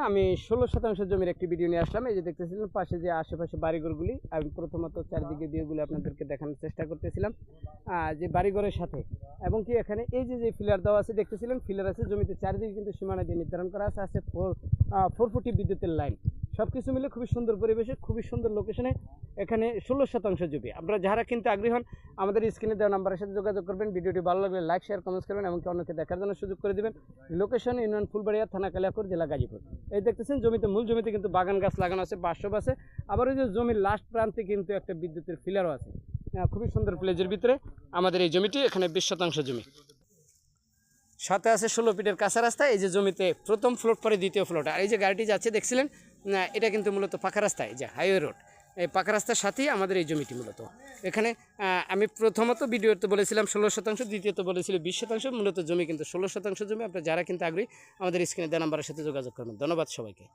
আমি 16% জমির একটি ভিডিও নিয়ে আসলাম। এই যে দেখতেছিলেন পাশে যে আশেপাশে বাড়িঘরগুলি, আমি প্রথমত চারিদিকে ভিউগুলি আপনাদেরকে দেখানোর চেষ্টা করতেছিলাম যে বাড়িঘরের সাথে, এবং কি এখানে এই যে ফিলার দেওয়া আছে দেখতেছিলেন, ফিলার আছে জমিতে চারিদিকে কিন্তু সীমানা দিয়ে নির্ধারণ করা আছে। আছে 440 বিদ্যুতের লাইন, সব কিছু মিলে খুবই সুন্দর পরিবেশে, খুবই সুন্দর লোকেশনে এখানে 16% জমি। আপনারা যারা কিন্তু আগ্রহী হন আমাদের স্ক্রিনে দেওয়া নাম্বারের সাথে যোগাযোগ করবেন। ভিডিওটি ভালো লাগলে লাইক শেয়ার কমেন্টস করবেন এবং অন্যকে দেখার জন্য সুযোগ করে দেবেন। লোকেশন ইউনিয়ন ফুলবাড়িয়া, থানা কালিয়াকৈর, জেলা গাজীপুর। এই দেখতেছেন জমিতে, মূল জমিতে কিন্তু বাগান গাছ লাগানো আছে, বাঁশব আছে। আবার ওই যে জমির লাস্ট প্রান্তে কিন্তু একটা বিদ্যুতের ফিলারও আছে। খুবই সুন্দর প্লেজের ভিতরে আমাদের এই জমিটি। এখানে 20% জমি, সাথে আছে 16 ফিটের কাঁচা রাস্তা। এই যে জমিতে প্রথম ফ্লোট পরে দ্বিতীয় ফ্লোট। আর এই যে গাড়িটি যাচ্ছে দেখছিলেন, এটা কিন্তু মূলত পাকা রাস্তায়, যে হাইওয়ে রোড, এই পাকা রাস্তার সাথেই আমাদের এই জমিটি মূলত। এখানে আমি প্রথমত ভিডিওতে বলেছিলাম 16%, দ্বিতীয়ত বলেছিলাম 20%। মূলত জমি কিন্তু 16% জমি। আপনারা যারা কিন্তু আগ্রহী আমাদের স্ক্রিনে দেওয়া নাম্বারের সাথে যোগাযোগ করবেন। ধন্যবাদ সবাইকে।